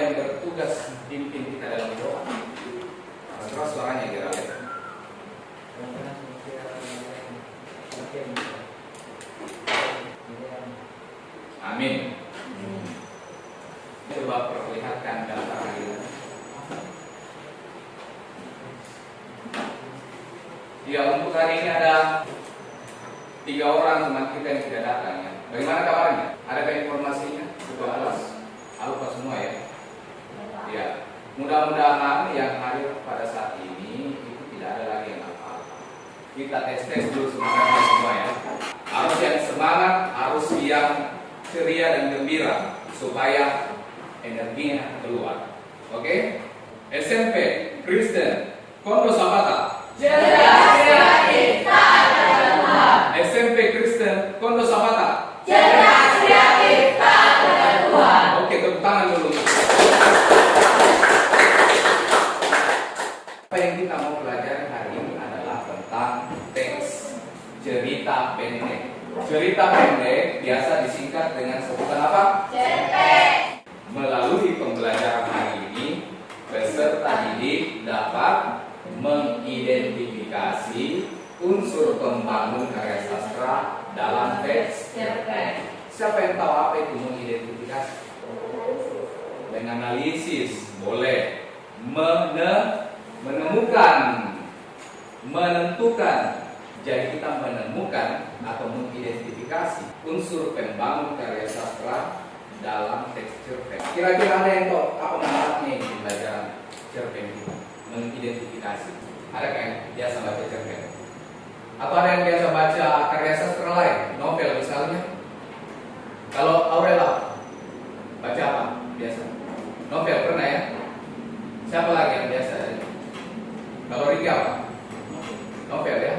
yang bertugas pimpin kita dalam doa? Keras suaranya kira ya. Amin. Coba perlihatkan daftar ini. Ya, untuk hari ini ada 3 orang teman kita yang tidak datang ya. Bagaimana kabarnya? Adakah informasinya? Sudah alas? Lupa semua ya. Ya, mudah-mudahan yang hadir pada saat ini itu tidak ada lagi yang apa-apa. Kita tes dulu semangatnya semua ya. Harus yang semangat, harus yang ceria dan gembira supaya energinya keluar. Oke? SMP Kristen Pondok Sabata. Cerdas, kreatif, taat kepada Tuhan. SMP Kristen Pondok Sabata. Cerdas, kreatif, taat kepada Tuhan. Oke, tepuk tangan dulu. Apa yang kita mau pelajari hari ini adalah tentang teks cerita pendek. Cerita pendek biasa disingkat dengan sebutan apa? Cerpen. Melalui pembelajaran hari ini, peserta didik dapat mengidentifikasi unsur pembangun karya sastra dalam teks Cerpen. Siapa yang tahu apa itu mengidentifikasi? Dengan analisis, boleh. Menemukan, menentukan. Jadi kita menemukan atau mengidentifikasi unsur pembangun karya sastra dalam teks cerpen. Kira-kira ada yang tahu apa manfaatnya ini pembelajaran cerpen kita? Mengidentifikasi. Adakah yang biasa baca cerpen? Atau ada yang biasa baca karya sastra lain? Novel misalnya? Kalau Aurela baca apa biasa? Novel pernah ya? Siapa lagi yang biasa? Kalau Riki apa? Novel ya?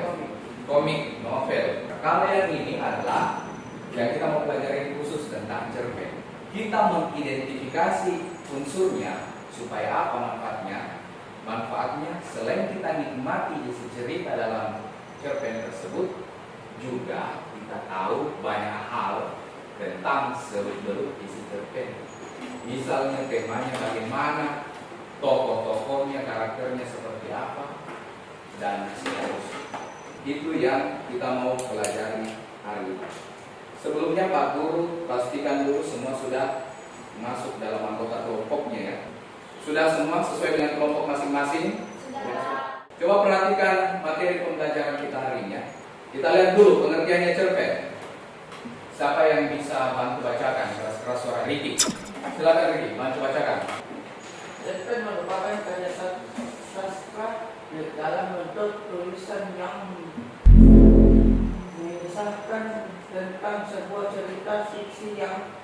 Komik, novel. Kalau yang ini adalah yang kita mau pelajari khusus tentang cerpen. Kita mengidentifikasi unsurnya supaya apa manfaatnya? Manfaatnya selain kita nikmati isi cerita dalam cerpen tersebut, juga kita tahu banyak hal tentang seluk-beluk isi cerpen. Misalnya temanya bagaimana, tokoh-tokohnya, karakternya seperti apa, dan seterusnya. Itu yang kita mau pelajari hari ini. Sebelumnya Pak Guru pastikan dulu semua sudah masuk dalam anggota kelompoknya ya. Sudah semua sesuai dengan kelompok masing-masing? Sudah. Coba perhatikan materi pembelajaran kita hari ini ya. Kita lihat dulu pengertiannya cerpen. Siapa yang bisa bantu bacakan? Keras-keras suara Riki. Silakan Riki, bantu bacakan. Cerpen merupakan karya sastra dalam bentuk tulisan yang mengisahkan tentang sebuah cerita fiksi yang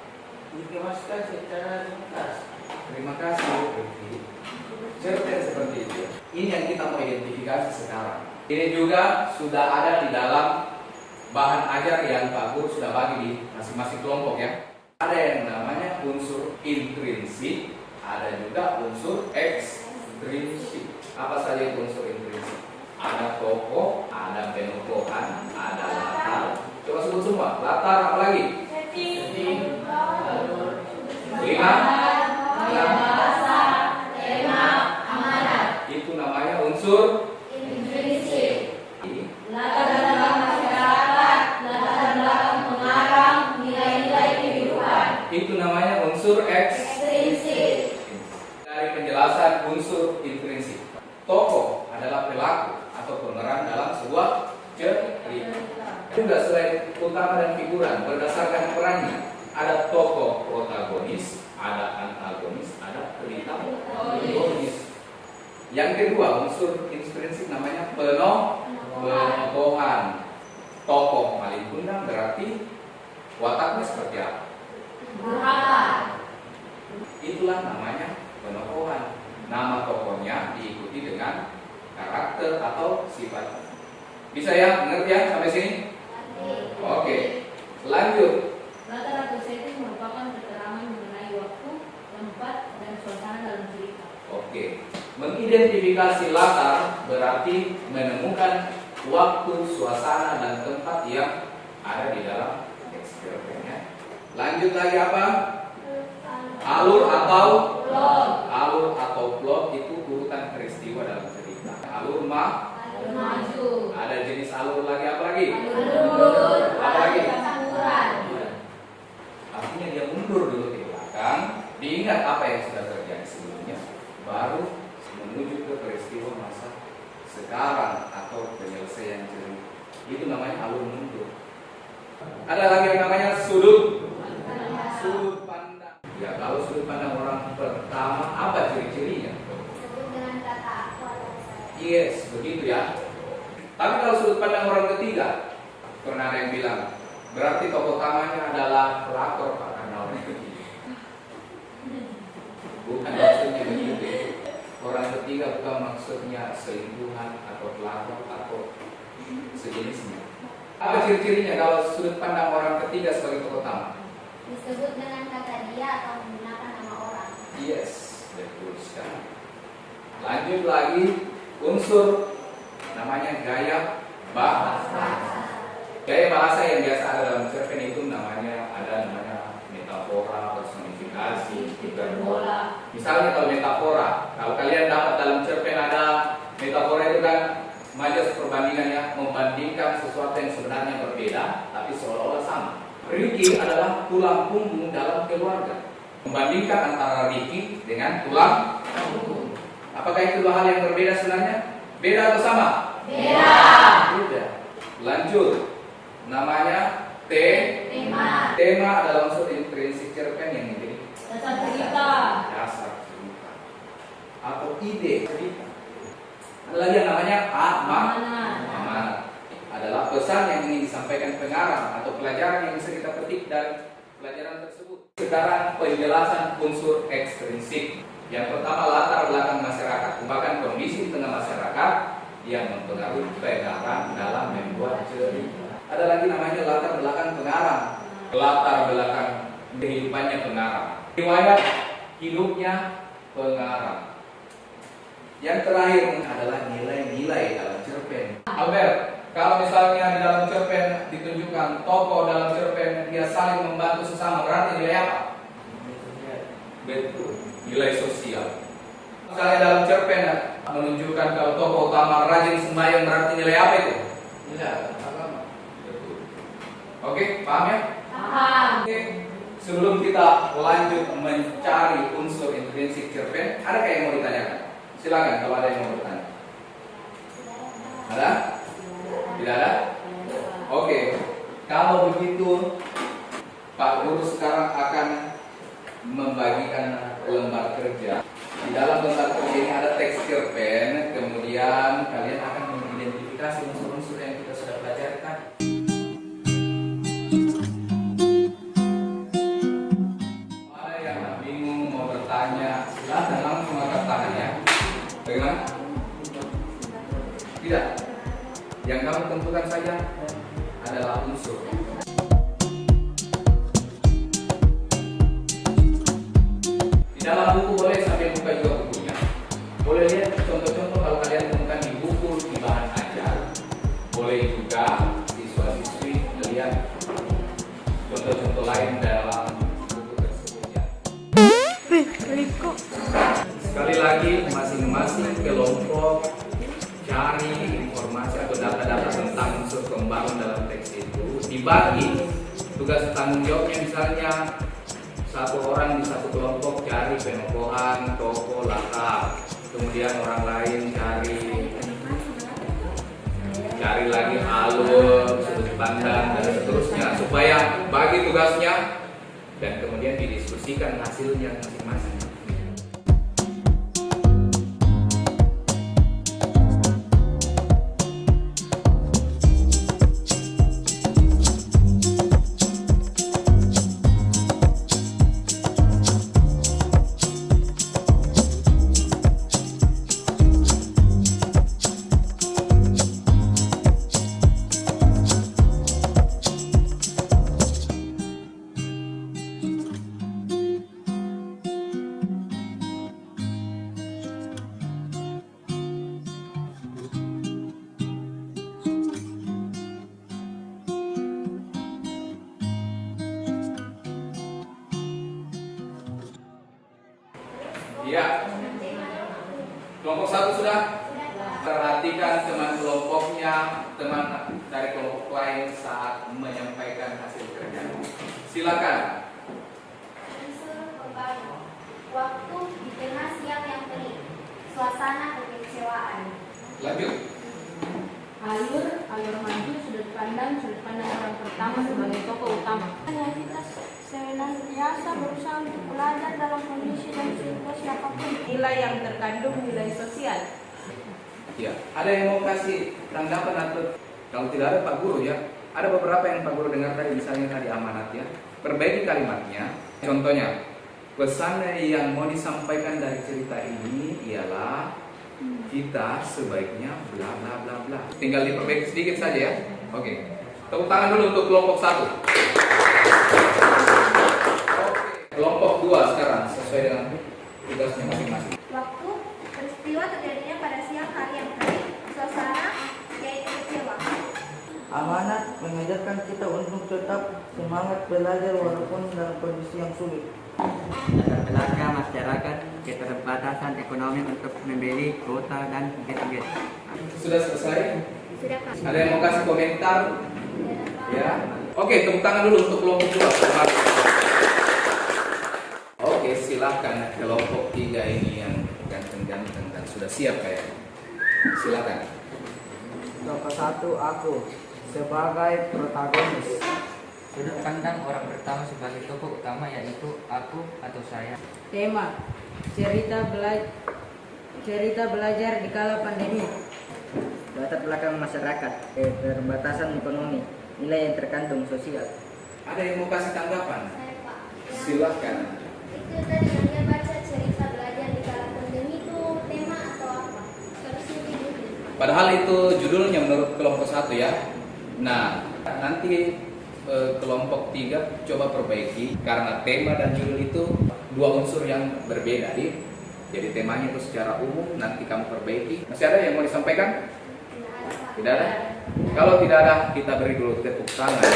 dikemaskan secara ringkas. Terima kasih Riki. Cerpen seperti itu. Ini yang kita mau identifikasi sekarang. Ini juga sudah ada di dalam bahan ajar yang Pak Guru sudah bagi di masing-masing kelompok ya. Ada yang namanya unsur intrinsik, ada juga unsur ekstrinsik. Apa saja itu unsur intrinsik? Ada tokoh, ada penokohan, ada latar. Coba sebut semua. Latar apa lagi? Setting. Lima. Bahasa. Tema. Amanat. Itu namanya unsur Intrinsik. Latar belakang masyarakat. Latar belakang pengarang. Nilai-nilai kehidupan. itu namanya unsur Ekstrinsik. Dari penjelasan unsur intrinsik. Tokoh adalah pelaku atau pemeran dalam sebuah cerita. Juga selain utama dan figuran berdasarkan perannya, ada tokoh protagonis, ada antagonis, ada protagonis. Yang kedua, unsur intrinsik namanya penokohan. Tokoh malin kundang berarti wataknya seperti apa? Durhaka. Itulah namanya penokohan. Nama tokohnya diikuti dengan karakter atau sifat. Bisa ya? Mengerti ya sampai sini? Oke. Lanjut. Latar atau setting merupakan keterangan mengenai waktu, tempat, dan suasana dalam cerita. Oke. Mengidentifikasi latar berarti menemukan waktu, suasana, dan tempat yang ada di dalam teks cerpennya. Lanjut lagi apa? Alur atau Plot. Alur atau plot itu urutan peristiwa dalam cerita. Alur Alur maju. ada jenis alur lagi apa lagi? Alur mundur. Apa lagi? Campuran. Artinya dia mundur dulu ke belakang, diingat apa yang sudah terjadi sebelumnya, baru menuju ke peristiwa masa sekarang atau penyelesaian cerita. Itu namanya alur mundur. Ada lagi yang namanya sudut pandang. Ya, kalau sudut pandang orang pertama apa ciri-cirinya? Disebut dengan kata aku atau saya. Yes, begitu ya. Tapi kalau sudut pandang orang ketiga, pernah ada yang bilang, berarti tokoh utamanya adalah pelakor Pak, karena orang ketiga. Bukan maksudnya begitu. Orang ketiga bukan maksudnya selingkuhan atau pelakor atau sejenisnya. Apa ciri-cirinya kalau sudut pandang orang ketiga sebagai tokoh utama? Disebut dengan kata dia atau menggunakan nama orang. Yes, betul sekali. Lanjut lagi, unsur namanya gaya bahasa. Gaya bahasa yang biasa ada dalam cerpen itu namanya metafora, personifikasi, hiperbola. Misalnya kalau metafora, kalau kalian dapat dalam cerpen ada metafora itu kan majas perbandingan ya, membandingkan sesuatu yang sebenarnya berbeda tapi seolah-olah sama. Ricky adalah tulang punggung dalam keluarga. Membandingkan antara Ricky dengan tulang punggung. Apakah itu dua hal yang berbeda sebenarnya? Beda atau sama? Beda. Beda. Lanjut. Namanya Tema. Tema adalah unsur intrinsik cerpen yang menjadi Dasar cerita. dasar cerita atau ide cerita. Ada lagi yang namanya amanat. Adalah pesan yang ingin disampaikan pengarang atau pelajaran yang bisa kita petik dari pelajaran tersebut. Sekarang penjelasan unsur ekstrinsik. Yang pertama, latar belakang masyarakat, merupakan kondisi di tengah masyarakat yang mempengaruhi pengarang dalam membuat cerita. Ada lagi namanya latar belakang pengarang. Latar belakang kehidupannya pengarang. Riwayat hidupnya pengarang. Yang terakhir adalah nilai-nilai dalam cerpen. Albert, kalau misalnya di dalam cerpen ditunjukkan tokoh dalam cerpen dia saling membantu sesama, berarti nilai apa? Betul, nilai sosial. Misalnya dalam cerpen menunjukkan kalau tokoh utama rajin sembahyang, berarti nilai apa itu? Nilai agama. Betul. Oke, paham ya? Paham. Oke, sebelum kita lanjut mencari unsur intrinsik cerpen, adakah yang mau ditanyakan? Silakan kalau ada yang mau bertanya. Ada? Tidak ada? Oke. Kalau begitu, Pak Guru sekarang akan membagikan lembar kerja. Di dalam lembar kerja ini ada teks cerpen, kemudian kalian akan mengidentifikasi unsur-unsur yang kita sudah pelajari tadi. Ada yang bingung mau bertanya, silahkan langsung angkat tangan ya. Bagaimana? Tidak. Yang kamu tentukan saja adalah unsur. Di dalam buku boleh sambil buka juga bukunya. Boleh lihat contoh-contoh kalau kalian temukan di buku di bahan ajar. Boleh juga siswa-siswi melihat contoh-contoh lain dalam buku tersebut ya. Sekali lagi, masing-masing kelompok cari informasi atau data-data tentang unsur pembangun dalam teks itu, dibagi tugas tanggung jawabnya. Misalnya satu orang di satu kelompok cari penokohan, tokoh, latar, kemudian orang lain cari lagi alur, sudut pandang dan seterusnya, supaya bagi tugasnya dan kemudian didiskusikan hasilnya masing-masing. Iya. Kelompok 1 sudah? Perhatikan teman kelompoknya, teman dari kelompok lain saat menyampaikan hasil kerja. Silakan. Unsur pembangun. Waktu di tengah siang yang terik. Suasana kekecewaan. Lanjut. Alur maju sudut pandang orang pertama sebagai tokoh utama. Kita senantiasa berusaha untuk belajar dalam kondisi dan situasi apapun. Nilai yang terkandung nilai sosial. Ya, ada yang mau kasih tanggapan atau kalau tidak ada Pak Guru ya, ada beberapa yang Pak Guru dengar tadi, misalnya tadi amanat ya, perbaiki kalimatnya. Contohnya, pesan yang mau disampaikan dari cerita ini ialah kita sebaiknya bla bla bla bla. Tinggal diperbaiki sedikit saja ya. Oke, tepuk tangan dulu untuk kelompok 1. Oke, kelompok 2 sekarang sesuai dengan tugasnya masing-masing. Waktu peristiwa terjadinya pada siang hari yang terik. Suasana yaitu kecewa. Amanat mengajarkan kita untuk tetap semangat belajar walaupun dalam kondisi yang sulit. Terbelah masyarakat keterbatasan ekonomi untuk membeli kuota dan tiket-tiket. Sudah selesai? Sudah Pak. Ada yang mau kasih komentar? Ya. Oke, tepuk tangan dulu untuk kelompok 2. Oke, silakan kelompok 3 ini yang ganteng-ganteng dan sudah siap kayaknya. Silakan. Kelompok 1 aku sebagai protagonis. Sudut pandang orang pertama sebagai tokoh utama yaitu aku atau saya. Tema cerita belajar di kala pandemi. Latar belakang masyarakat, keterbatasan ekonomi, nilai yang terkandung sosial. Ada yang mau kasih tanggapan? Saya Pak. Silakan. Itu tadi yang dia baca cerita belajar di kala pandemi itu tema atau apa? Harusnya judulnya Pak. Padahal itu judulnya menurut kelompok 1 ya. Nah, nanti kelompok 3 coba perbaiki karena tema dan judul itu dua unsur yang berbeda di. Jadi temanya itu secara umum, nanti kamu perbaiki. Masih ada yang mau disampaikan? Tidak ada Pak. Tidak ada? Kalau tidak ada, kita beri dulu tepuk tangan.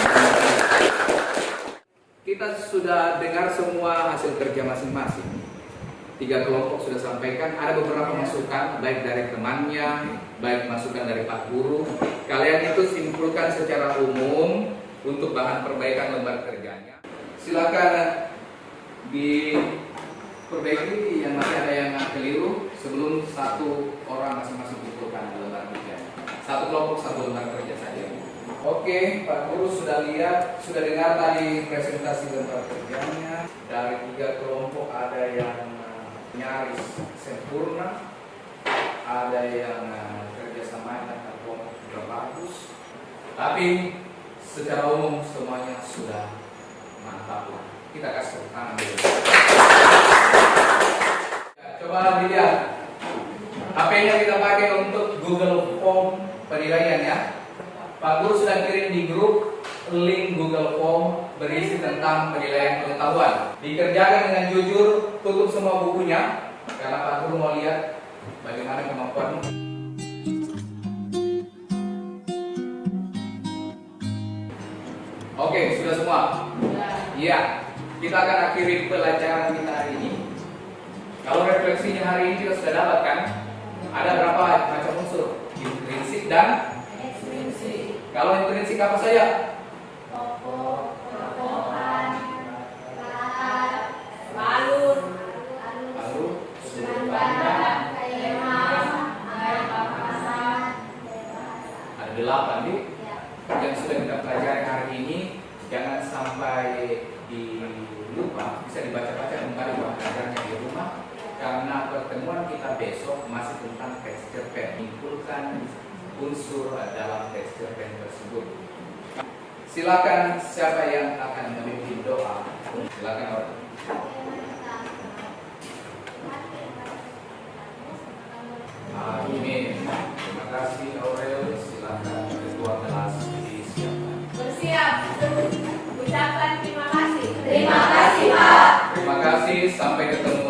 Kita sudah dengar semua hasil kerja masing-masing. 3 kelompok sudah sampaikan, ada beberapa masukan baik dari temannya, baik masukan dari Pak Guru. Kalian itu simpulkan secara umum untuk bahan perbaikan lembar kerjanya. Silakan diperbaiki yang masih ada yang keliru sebelum 1 orang masing-masing kumpulkan lembar kerja. 1 kelompok 1 lembar kerja saja. Oke, Pak Guru sudah lihat, sudah dengar tadi presentasi lembar kerjanya. Dari 3 kelompok ada yang nyaris sempurna, ada yang kerjasamanya agak bagus, tapi secara umum semuanya sudah mantap lah. Kita kasih tepuk tangan dulu. Coba dilihat HP-nya kita pakai untuk Google Form penilaian ya. Pak Guru sudah kirim di grup link Google Form berisi tentang penilaian pengetahuan. Dikerjakan dengan jujur, tutup semua bukunya karena Pak Guru mau lihat bagaimana kemampuanmu. Oke, sudah semua? Iya. Kita akan akhiri pelajaran kita hari ini. Kalau refleksinya hari ini kita sudah dapat kan? Ada berapa macam unsur? Intrinsik dan Ekstrinsik. kalau intrinsik apa saja? Tokoh, tokohan, bahan, Alur, Lalu sudut pandang, tema, gaya papasan, ada 8 nih ya. yang sudah kita pelajari hari ini. Jangan sampai dilupa, bisa dibaca-baca kembali buat belajarnya di rumah. Karena pertemuan kita besok masih tentang texture pen, menyimpulkan unsur dalam texture pen tersebut. Silakan siapa yang akan memimpin doa. Silakan orang. Amin. Terima kasih Aurel. Silakan ketua kelas disiapkan. bersiap. Ucapan terima kasih. Terima kasih Pak. Terima kasih. Sampai ketemu